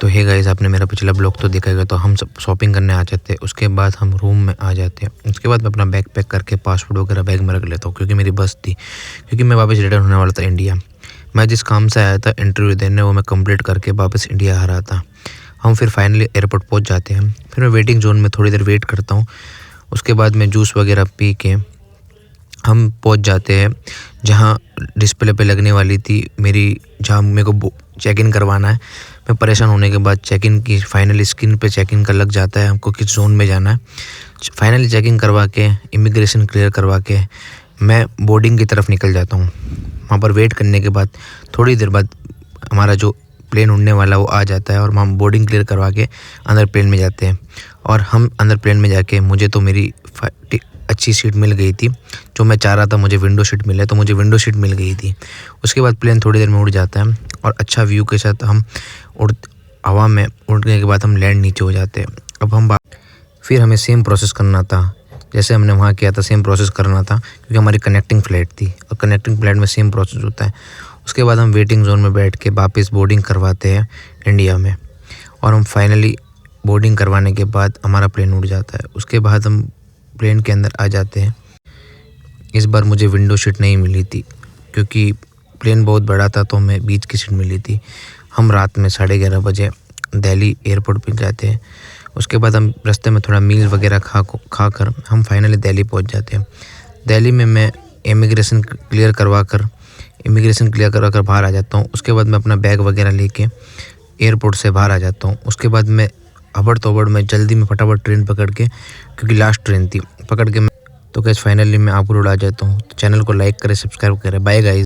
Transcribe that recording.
तो hey guys, आपने मेरा पिछला ब्लॉग तो देखा होगा। तो हम सब शॉपिंग करने आ जाते हैं, उसके बाद हम रूम में आ जाते हैं। उसके बाद मैं अपना बैग पैक करके पासपोर्ट वगैरह बैग में रख लेता हूँ, क्योंकि मेरी बस थी, क्योंकि मैं वापस रिटर्न होने वाला था इंडिया। मैं जिस काम से आया था इंटरव्यू देने, वो मैं कंप्लीट करके वापस इंडिया आ रहा था। हम फिर फाइनली एयरपोर्ट पहुँच जाते हैं। फिर मैं वेटिंग जोन में थोड़ी देर वेट करता हूँ। उसके बाद मैं जूस वगैरह पी के हम पहुँच जाते हैं जहाँ डिस्प्ले पे लगने वाली थी मेरी, जहाँ मेरे को चेक इन करवाना है। मैं परेशान होने के बाद चेक इन की फाइनली स्क्रीन पे चेक इन का लग जाता है, हमको किस जोन में जाना है। फाइनली चेक इन करवा के इमिग्रेशन क्लियर करवा के मैं बोर्डिंग की तरफ निकल जाता हूँ। वहाँ पर वेट करने के बाद थोड़ी देर बाद हमारा जो प्लेन उड़ने वाला वो आ जाता है, और हम बोर्डिंग क्लियर करवा के अंदर प्लेन में जाते हैं। और हम अंदर प्लेन में जाके मुझे तो मेरी अच्छी सीट मिल गई थी, जो मैं चाह रहा था मुझे विंडो सीट मिले, तो मुझे विंडो सीट मिल गई थी। उसके बाद प्लेन थोड़ी देर में उड़ जाता है और अच्छा व्यू के साथ हम हवा में उड़ने के बाद हम लैंड नीचे हो जाते हैं। अब फिर हमें सेम प्रोसेस करना था, जैसे हमने वहाँ किया था सेम प्रोसेस करना था, क्योंकि हमारी कनेक्टिंग फ़्लाइट थी और कनेक्टिंग फ़्लाइट में सेम प्रोसेस होता है। उसके बाद हम वेटिंग जोन में बैठ के वापस बोर्डिंग करवाते हैं इंडिया में, और हम फाइनली बोर्डिंग करवाने के बाद हमारा प्लेन उड़ जाता है। उसके बाद हम प्लेन के अंदर आ जाते हैं। इस बार मुझे विंडो सीट नहीं मिली थी, क्योंकि प्लेन बहुत बड़ा था, तो हमें बीच की सीट मिली थी। हम रात में 11:30 बजे दिल्ली एयरपोर्ट पर जाते हैं। उसके बाद हम रास्ते में थोड़ा मील वगैरह खा कर हम फाइनली दिल्ली पहुंच जाते हैं। दिल्ली में मैं इमिग्रेशन क्लियर करवा कर बाहर आ जाता हूँ। उसके बाद मैं अपना बैग वगैरह लेके एयरपोर्ट से बाहर आ जाता हूँ। उसके बाद मैं हबड़ में जल्दी में फटाफट ट्रेन पकड़ के, क्योंकि लास्ट ट्रेन थी, पकड़ के मैं तो कैसे फाइनली मैं आपको उड़ा जाता हूँ। तो चैनल को लाइक करें, सब्सक्राइब करें। Bye guys.